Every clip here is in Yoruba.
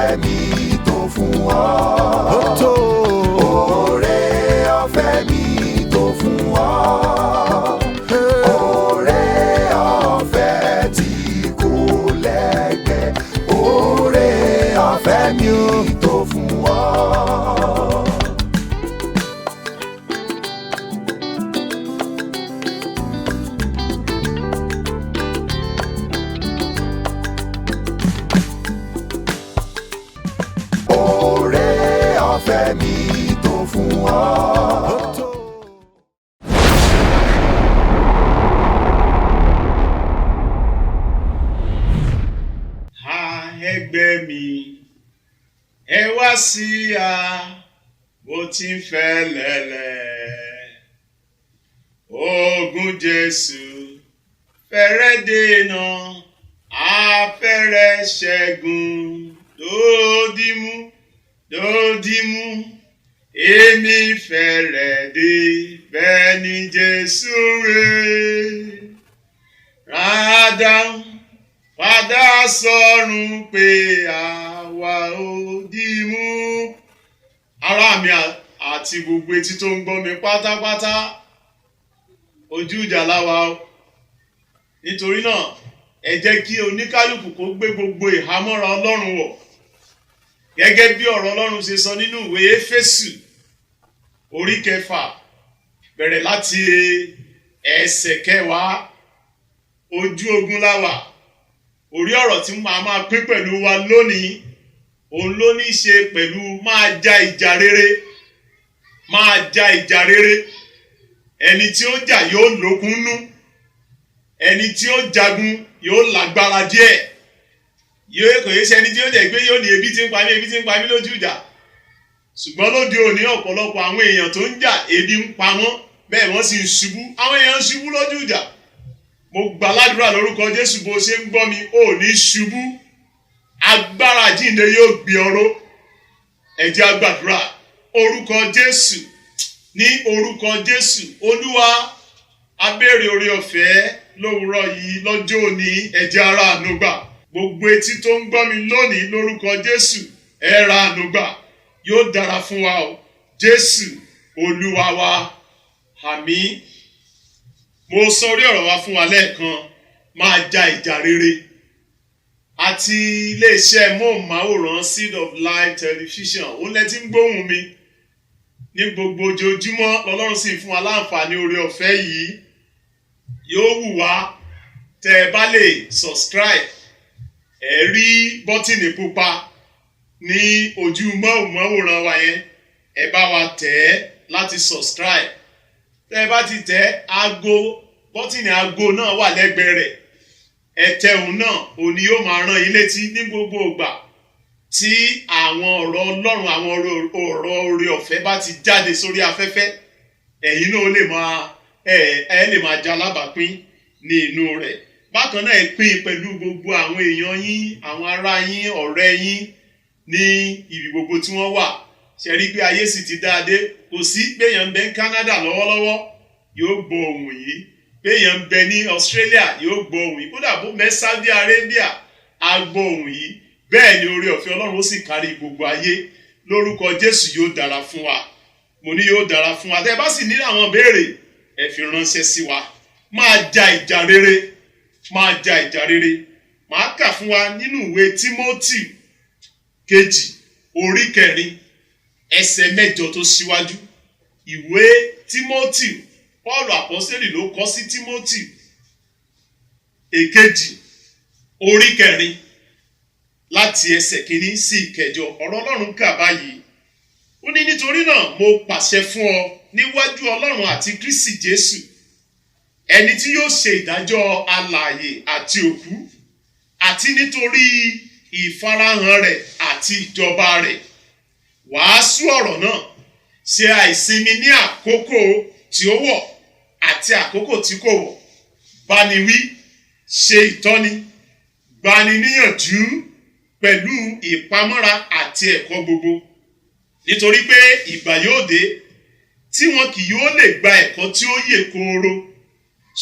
ọ̀fẹ́ mi tó fún ọ. Ó tó. Oore ọ̀fẹ́ mi tó fún ọ. Oore ọ̀fẹ́ tí kò lẹ́gbẹ́. Oore ọ̀fẹ́ mi tó fún ọ. Oore ọ̀fẹ́ mi tó fún ọ. Ẹgbẹ́ mi, ẹ wá sí a bó ti ń fẹ́ lẹ́lẹ̀. Ogun Jésù fẹ́rẹ̀ dènà, afẹ́rẹ́ ṣẹ́gun. Dòdìmú, dòdìmú, èmi fẹ́rẹ̀ dé, bẹ́ẹ̀ ni Jésù rè. Rádá padà sọ́run pé àwa ò dìmú. Ará mi àti gbogbo etí tó ń gbọ́ mi pátápátá, ojú ìjà láwa o. Nítorí náà, ẹ jẹ́ kí oníkálùkù kó gbé gbogbo ìhámọ́ra Ọlọ́run wọ̀. Gẹ́gẹ́ bí ọ̀rọ̀ Ọlọ́run ṣe sọ nínú ìwé Éfésù orí 6 bẹ̀rẹ̀ láti ẹsẹ̀ 10, ojú ogun láwà. Orí ọ̀rọ̀ tí màá máa pín pẹ̀lú wa lónìí, òun ló ní í ṣe pẹ̀lú máa ja ìjà rere. Máa ja ìjà rere. Ẹni tí ó jà yóò lókun nú. Ẹni tí ó jagun yóò lágbára díẹ̀. Yóò kò yé ṣe ẹni tí ó jẹ́ pé yóò ní ebi tí ń pa mí lójú ìjà. Ṣùgbọ́n lóde òní ọ̀pọ̀lọpọ̀ àwọn èèyàn tó ń jà ebi ń pa wọ́n, bẹ́ẹ̀ wọ́n sì ń ṣubú. Àwọn èèyàn ń ṣubú lójú ìjà. Mo gbà ládùúrà lórúkọ Jésù bó ṣe ń gbọ́ mi, ò ní ṣubú. Agbára àjíǹde yóò gbé ọ ró. Ẹ jẹ́ a gbàdúrà. Orúkọ Jésù, ní orúkọ Jésù, Olúwa, a béèrè oore ọ̀fẹ́ lówùúrọ̀ yìí lọ́jọ́ òní, ẹ jẹ́ a rí àánú gbà. Gbogbo etí tó ń gbọ́ mi lónìí lórúkọ Jésù, ẹ rí àánú gbà. Yóò dára fún wa o. Jésù Olúwa wa. Àmín. Mo sọ orí ọ̀rọ̀ wa fún wa lẹ́ẹ̀kan, máa ja ìjà rere. Àti iléeṣẹ́ móhùnmáwòrán Seed of Life Television, ó lẹ́tí ń gbóhùn mi. Ní gbogbo ojoojúmọ́ lọ́lọ́run sì fún wa láǹfààní oore ọ̀fẹ́ yìí. Yóò wù wá tẹ́ ẹ bá lè subscribe. Ẹ rí bọ́tìnì pupa ní ojú móhùnmáwòrán wa yẹn. Ẹ bá wa tẹ̀ ẹ́ láti subscribe. Tẹ́ ẹ bá ti tẹ̀ bọ́tìnì aago náà wà lẹ́gbẹ̀ẹ́ rẹ̀. Ẹ tẹ òun náà, òun ni yóò máa rán yín létí ní gbogbo ìgbà tí àwọn ọ̀rọ̀ Ọlọ́run, àwọn ọ̀rọ̀ oore ọ̀fẹ́ bá ti jáde sórí afẹ́fẹ́. Ẹ̀yin náà lè máa jẹ alábàápín ní inú rẹ̀. Bákan náà ẹ pín pẹ̀lú gbogbo àwọn èèyàn yín, àwọn ará yín, ọ̀rẹ́ yín ní ibi gbogbo tí wọ́n wà. Ṣé rí pé ayé sì ti dáadé? Kò sí péyàn ń bẹ ní Canada lọ́wọ́lọ́wọ́, yóò gbọ́ ohùn yìí. Péyàn ń bẹ ní Australia, yóò gbọ́ ohùn yìí. Kódà bó mẹ́ Saudi Arabia, á gbọ́ ohùn yìí. Bẹ́ẹ̀ ni oore ọ̀fẹ́ Ọlọ́run ó sì kárí gbogbo ayé. Lórúkọ Jésù yóò dára fún wa. Mo ní yóò dára fún wa. Tẹ́ ẹ bá sì ní àwọn béèrè, ẹ fi ránṣẹ́ sí wa. Máa ja ìjà rere. Máa ja ìjà rere. Màá kà fún wa nínú ìwé Tímótì 2 orí 4 ẹsẹ̀ 8 tó síwájú. Ìwé Tímótì, Paul àpọ́sítélì ló kọ sí Tímótì 2 orí 4 láti ẹsẹ̀ 1 sí 9. Ọ̀rọ̀ Ọlọ́run kà báyìí. Ó ní nítorí náà mo pàṣẹ fún ọ níwájú Ọlọ́run àti Kristi Jésù, ẹni tí yóò ṣe ìdájọ́ alààyè àti òkú, àti nítorí ìfarahàn rẹ̀ àti ìjọba rẹ̀. Wàásù ọ̀rọ̀ náà, ṣe àìsinmi ní àkókò tí ó wọ̀ àti àkókò tí kò wọ̀. Báni wí, ṣe ìtọ́ni, gbani níyànjú pẹ̀lú ìpamọ́ra àti ẹ̀kọ́ gbogbo. Nítorí pé ìgbà yóò dé tí wọn kì yóò lè gba ẹ̀kọ́ tí ó yè kooro,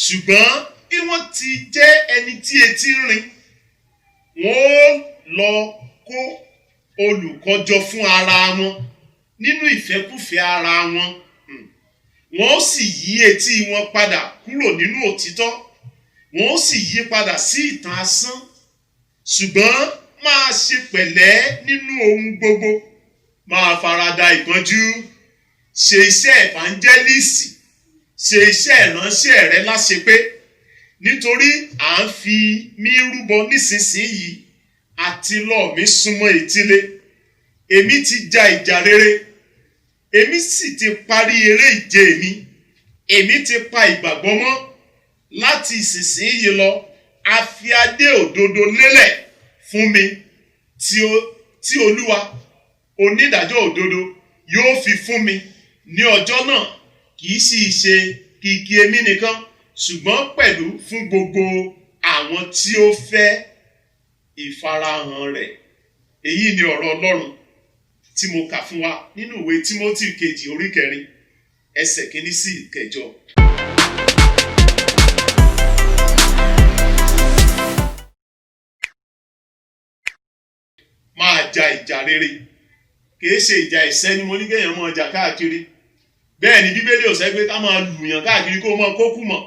ṣùgbọ́n bí wọ́n ti jẹ́ ẹni tí etí ń rin, wọ́n ó lọ kó olùkọ́jọ fún ara wọn nínú ìfẹ́kúfẹ̀ẹ́ ara wọn. Wọ́n ó sì yí etí wọn padà kúrò nínú òtítọ́. Wọ́n ó sì yí padà sí ìtàn asán. Ṣùgbọ́n máa ṣe pẹ̀lẹ́ nínú ohun gbogbo. Máa farada ìpọ́njú. Ṣe iṣẹ́ evangelist. Ṣe iṣẹ́ ìránṣẹ́ rẹ láṣepé. Nítorí à ń fi mí rúbọ nísinsìnyí àti lọ mi súnmọ́ etílé. Èmi ti ja ìjà rere. Èmi sì ti parí eré ìje mi. Èmi ti pa ìgbàgbọ́ mọ́. Láti ìsinsìnyí lọ, a fi adé òdodo lélẹ̀ fún mi tí Olúwa onídàájọ́ òdodo yóò fi fún mi ní ọjọ́ náà. Kì í sì ṣe kìkì èmi nìkan, ṣùgbọ́n pẹ̀lú fún gbogbo àwọn tí ó fẹ́ ìfarahàn rẹ̀. Èyí ni ọ̀rọ̀ Ọlọ́run tí mo kà fún wa nínú ìwé Tímótì kejì orí 4 ẹsẹ̀ 1 sí 8. Máa ja ìjà rere. Kìí ṣe ìjà ẹ̀ṣẹ̀ ni mo ní kéèyàn máa jà káàkiri. Bẹ́ẹ̀ ni Bíbélì ò sọ pé ká máa lùyàn káàkiri kó máa kókù mọ̀.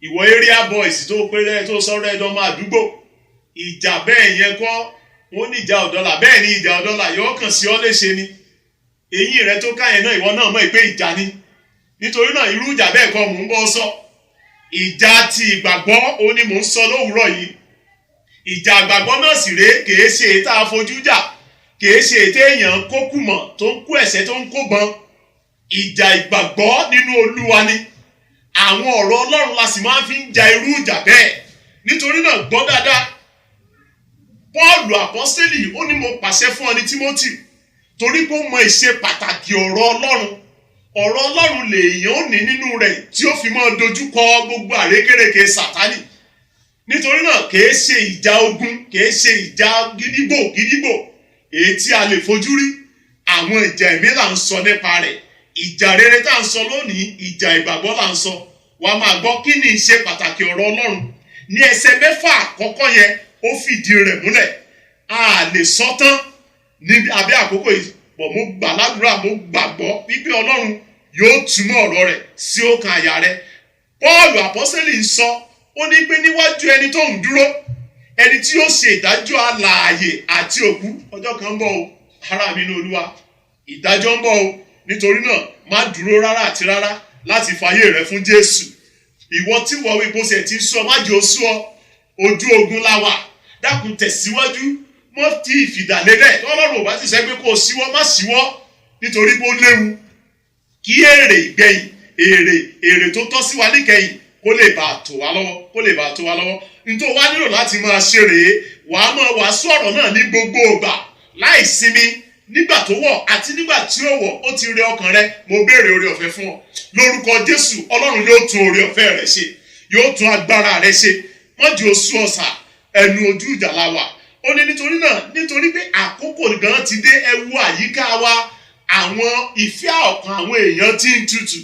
Ìwọ area boys tó péré tó sọ̀rọ̀ ẹ̀dọ́ máa dúgbò. Ìjà bẹ́ẹ̀ yẹn kọ́ wọ́n ní ìjà ọ̀dọ́là. Bẹ́ẹ̀ ni ìjà ọ̀dọ́là yóò kàn sí ọ léṣe ni. Eyín rẹ tó káyẹn náà ìwọ náà mọ̀ pé ìjà ni. Nítorí náà irú ìjà bẹ́ẹ̀ kọ́ mò ń bọ́ sọ. Ìjà ti ìgbàgbọ́ ó ní mò ń sọ lówùúrọ̀ yìí. Ìjà àgbàgbọ́ náà sì rèé kìí ṣe èyí tá a fojú jà. Kìí ṣe èyí téèyàn kókù mọ̀ tó ń kó ẹ̀ṣẹ̀ tó ń kó bọn. Ìjà ìgbàgbọ́ nínú Olúwa ni. Àwọn ọ̀rọ̀ Ọlọ́run la sì máa fi ń ja irú ìjà bẹ́ẹ̀. Nítorí náà gbọ́ dáadáa. Pọ́ọ̀lù àpọ́sítélì ó ní mo pàṣẹ fún ọ ní Tímótì torí pé ó mọ ìṣe pàtàkì ọ̀rọ̀ Ọlọ́run. Ọ̀rọ̀ Ọlọ́run lèèyàn ó ní nínú rẹ̀ tí ó fi máa dojúkọ gbogbo àrékérekè Sátánì. Nítorí náà kìí ṣe ìjà ogun, kìí ṣe ìjà gídígbò èyí tí a lè fojú rí. Àwọn ìjà ẹ̀mí là ń sọ nípa rẹ̀. Ìjà rere tá à ń sọ lónìí, ìjà ìgbàgbọ́ là ń sọ. Wàá máa gbọ́ kí ni ìṣe pàtàkì ọ̀rọ̀ Ọlọ́run. Ní ẹsẹ̀ 6 àkọ́kọ́ yẹn ó fìdí rẹ̀ múlẹ̀. A lè sọ tán ní abẹ́ àkókò yìí. Bọ̀ mo gbà ládùúrà, mo gbàgbọ́ wípé Ọlọ́run yóò túmọ̀ ọ̀rọ̀ rẹ̀ sí ọkàn àyà rẹ̀. Pọ́ọ̀lù àpọ́sítélì ń sọ, ó ní pé níwájú ẹni tó ń dúró, ẹni tí yóò ṣe ìdájọ́ alààyè àti òkú. Ọjọ́ kan ń bọ̀ o, ará mi ní Olúwa. Ìdájọ́ ń bọ̀ o. Nítorí náà má dúró rárá àti rárá láti fàyè rẹ fún Jésù. Ìwọ tí wọ́n wí pósẹ̀ tí ń sọ má jẹ́ ó sú ọ. Ojú ogun la wà. Dákun tẹ̀síwájú. Mọ́ ti ìfìdálélẹ̀. Ọlọ́run ò bá ti sẹ́ pé kó o síwọ́ má síwọ́. Nítorí pé ó léwu. Kí èrè ìgbẹ̀yìn, èrè tó tọ́ sí wa níkẹyìn kó lè bá tò wá lọ́wọ́. Nítorí wá nílò láti máa ṣe rèé. Wàá máa wàásù ọ̀rọ̀ náà ní gbogbo ìgbà láì sinmi. Nígbà tó wọ̀ àti nígbà tí ó wọ̀ ó ti rẹ ọkàn rẹ. Mo béèrè oore ọ̀fẹ́ fún ọ. Lórúkọ Jésù, Ọlọ́run yóò tún oore ọ̀fẹ́ rẹ ṣe. Yóò tún agbára rẹ ṣe. Má jẹ́ oṣù ọ̀sà, ẹnu ojú ìjà la wà. Ó ní nítorí pé àkókò gan ti dé, ẹ wo àyíká wa. Àwọn ìfẹ́ ọkàn àwọn èèyàn ti ń tutù.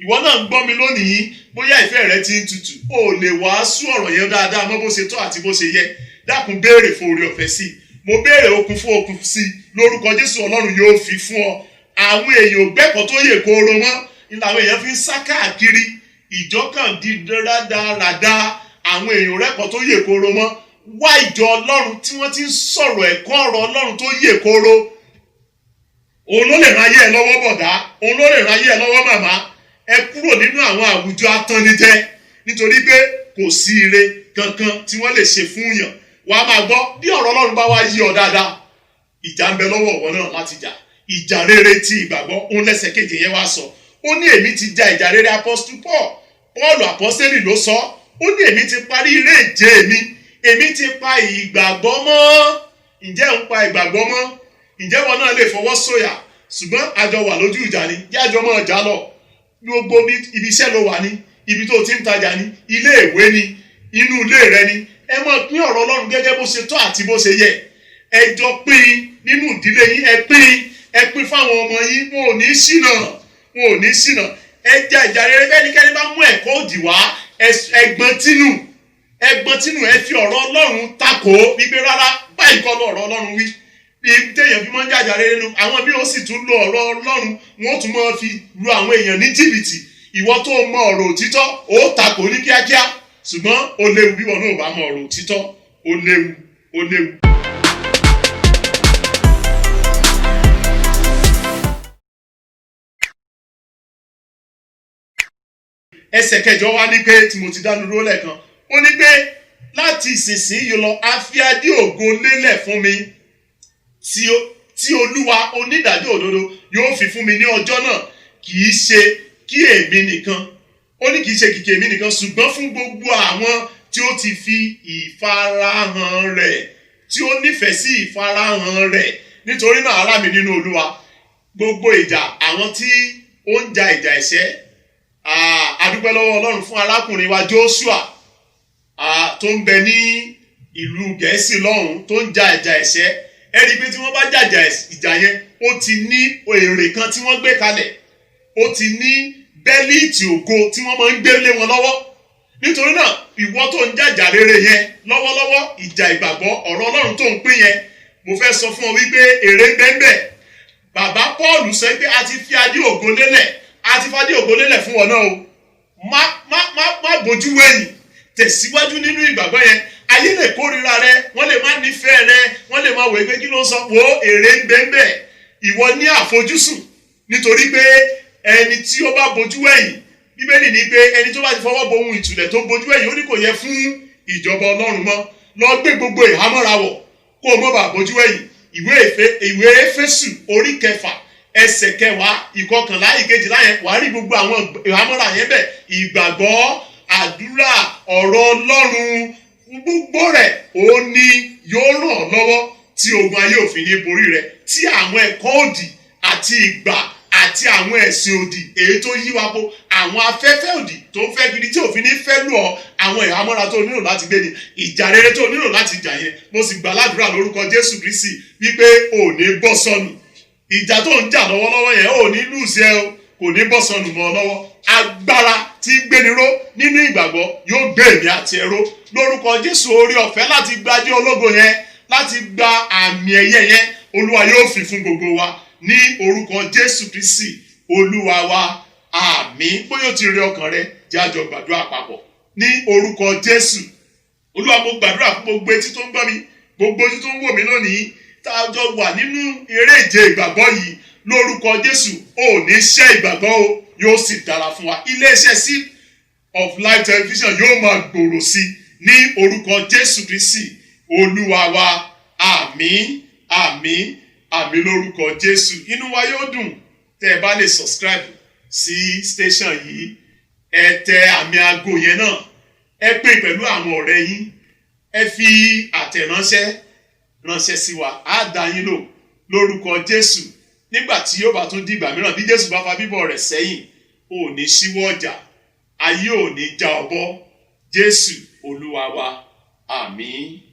Ìwọ náà ń gbọ́ mi lónìí, bóyá ìfẹ́ rẹ ti ń tutù. O lè wàásù ọ̀rọ̀ yẹn dáadáa mọ́ bó ṣe tọ́ àti bó ṣe yẹ. Dákun béèrè fún oore ọ̀fẹ́ sí i. Mo béèrè okun fún okun sí i. Lórúkọ Jésù, Ọlọ́run yóò fi fún ọ. Àwọn èèyàn ò gbẹ́kọ̀ọ́ tó yè kooro mọ́. Ìlànà èèyàn fi ń sá káàkiri. Ìjọ kan di rádaràda. Àwọn èèyàn rẹ́kọ̀ọ́ tó yè kooro mọ́. Wá ìjọ Ọlọ́run tí wọ́n ti ń sọ̀rọ̀ ẹ̀kọ́ ọ̀rọ̀ Ọlọ́run tó yè kooro. Òun ló lè ráyé ẹ lọ́wọ́ bọ̀dá. Òun ló lè ráyé ẹ lọ́wọ́ màmá. Ẹ kúrò nínú àwọn àwùjọ atannijẹ. Nítorí pé kò sí ire kankan tí wọ́n lè ṣe fún yàn. Wàá máa gbọ́ bí ọ̀rọ̀ Ọlọ́run bá wá yí ọ dáadáa. Ìjà ń bẹ lọ́wọ́ ọ̀wọ́ náà láti jà. Ìjà rere ti ìgbàgbọ́. Òun lẹ́sẹ̀ kejì yẹn wá sọ. Ó ní èmi ti ja ìjà rere. Apostle Paul àpọ́sítélì ló sọ. Ó ní èmi ti parí eré ìje mi. Èmi ti pa ìgbàgbọ́ mọ́. Ǹjẹ́ ń pa ìgbàgbọ́ mọ́? Ǹjẹ́ wọn náà lè fọwọ́ sọ̀yà? Ṣùgbọ́n àjọ wà lójú ìjà ni. Jájọ mọ́ ọjà lọ. Gbogbo ibi iṣẹ́ ló wà ní. Ibi tó ti ń tajà ní. Ilé ìwé ni. Inú ilé rẹ ni. Ẹ máa pín ọ̀rọ̀ Ọlọ́run gẹ́gẹ́ bó ṣe tọ́ àti bó ṣe yẹ. Ẹ jọ pín nínú ìdílé yín. Ẹ pín fáwọn ọmọ yín. Wọn ò ní ṣìnà. Ẹ ja ìjà rere. Bẹ́nikẹ́ni bá mú ẹ̀kọ́ òdì wá. Ẹgbọ́n tínú. Ẹ fi ọ̀rọ̀ Ọlọ́run takò wípé rárá báyìí kọ́ lọ́rọ̀ Ọlọ́run wí. téèyàn fi máa ń jàjà rere nu. Àwọn bí ó sì tún lo ọ̀rọ̀ Ọlọ́run wọ́n tún máa fi lu àwọn èèyàn ní jìbìtì. Ìwọ tó mọ ọ̀rọ̀ òtítọ́ ó takò ní kíákíá, ṣùgbọ́n ó léwu bí wọn náà bá mọ ọ̀rọ̀ òtítọ́, ó léwu, ó léwu. Ẹsẹ̀ kẹjọ wá ní pé tí mo ti dánu dúró lẹ́ẹ̀kan, ó ní pé láti ìsinsìnyí lọ a fi adé ògo lélẹ̀ fún mi tí Olúwa onídàájọ́ òdodo yóò fi fún mi ní ọjọ́ náà, kì í ṣe kí èmi nìkan, ó ní kì í ṣe kìkì èmi nìkan, ṣùgbọ́n fún gbogbo àwọn tí ó ti fi ìfarahàn rẹ̀, tí ó nífẹ̀ẹ́ sí ìfarahàn rẹ̀. Nítorí náà ará mi nínú Olúwa, gbogbo ìjà àwọn tí ó ń ja ìjà ẹ̀ṣẹ̀, a dúpẹ́ lọ́wọ́ Ọlọ́run fún arákùnrin wa Joshua tó ń bẹ ní ìlú Gẹ̀ẹ́sì lọ́hùn tó ń ja ìjà ẹ̀ṣẹ̀. Ẹ rí i pé tí wọ́n bá jàjà ìjà yẹn, ó ti ní èrè kan tí wọ́n gbé kalẹ̀, ó ti ní bẹ́líìtì ògo tí wọ́n máa ń gbé lé wọn lọ́wọ́. Nítorí náà ìwọ tó ń jàjà rere yẹn lọ́wọ́lọ́wọ́, ìjà ìgbàgbọ́ ọ̀rọ̀ Ọlọ́run tó ń pín yẹn, mo fẹ́ sọ fún ọ wípé èrè ń bẹ́ẹ̀ bẹ́ẹ̀. Bàbá Paul sọ pé a ti fi adé ògo lélẹ̀, a ti fi adé ògo lélẹ̀ fún wọn náà o. Má bójú wẹ̀yìn, tẹ̀síwájú nínú ìgbàgbọ́ yẹn. Ayé lè kórìíra rẹ, wọ́n lè má nífẹ̀ẹ́ rẹ, wọ́n lè má wò pé kí ló ń sọ, wo èrè ń bẹ́ẹ̀ bẹ́ẹ̀. Ìwọ ní àfojúsùn, nítorí pé ẹni tí ó bá bójú wẹ̀yìn, Bíbélì ní pé ẹni tó bá ti fọwọ́ bo ohun ìtùlẹ̀ tó bójú wẹ̀yìn, ó ní kò yẹ fún ìjọba Ọlọ́run mọ́. Lọ gbé gbogbo ìhámọ́ra wọ̀ kó o mọ́ bá bójú wẹ̀yìn. Ìwé Éfésù orí 6 ẹsẹ̀ 10 ìkọkànlá ìkejìlá yẹn, wàá rí gbogbo àwọn ìhámọ́ra yẹn bẹ̀. Ìgbàgbọ́, àdúrà, ọ̀rọ̀ Ọlọ́run, gbogbo rẹ̀ ó ní yóò ràn ọ́ lọ́wọ́ tí ogun ayé òfin ní borí rẹ̀, tí àwọn ẹ̀kọ́ òdì àti ìgbà àti àwọn ẹ̀sìn òdì èyí tó yí wa po, àwọn afẹ́fẹ́ òdì tó ń fẹ́ gidi tí òfin ní fẹ́ lù ọ́, àwọn ìhámọ́ra tó nílò láti gbé ni, ìjà rere tó nílò láti jà yẹn. Mo sì gbà ládùúrà lórúkọ Jésù Kristi wípé ò ní bọ́ sọnù. Ìjà tó ń jà lọ́wọ́lọ́wọ́ yẹn ò ní lùsì ẹ o, kò ní bọ́ sọnù mọ́ ọ lọ́wọ́. Agbára tí gbéniró nínú ìgbàgbọ́ yóò gbé èmi àti ẹ̀rọ lórúkọ Jésù. Orí ọ̀fẹ́ láti gbadé ológo yẹn, láti gba àmì ẹ̀yẹ yẹn, Olúwa yóò fi fún gbogbo wa ní orúkọ Jésù Kristi Olúwa wa, àmín. Bóyá o ti rí ọkàn rẹ, jẹ́ a jọ gbàdúrà papọ̀ ní orúkọ Jésù. Olúwa, mo gbàdúrà fún gbogbo etí tó ń gbọ́ mi, gbogbo etí tó ń wò mí lónìí, tá a jọ wà nínú eré ìje ìgbàgbọ́ yìí, lórúkọ Jésù ò ní ṣẹ́ ìgbàgbọ́ o, yóò sì dára fún wa. Iléeṣẹ́ Seed of Life Television yóò máa gbòòrò sí ní orúkọ Jésù Kristi Olúwa wa, àmín, àmín, àmín lórúkọ Jésù. Inú wa yóò dùn tẹ́ ẹ bá lè subscribe sí station yìí, ẹ tẹ àmì aago yẹn náà, ẹ pè pẹ̀lú àwọn ọ̀rẹ́ yín, ẹ fi àtẹ̀ránṣẹ́ sí wa, á dá yín lò lórúkọ Jésù. Nígbà tí yóò bá tún dìgbà mìíràn, bí Jésù bá fa bíbọ̀ rẹ̀ sẹ́yìn, ò ní ṣíwọ́ ọjà, ayé ò ní já ọbọ. Jésù Olúwa wa, àmín.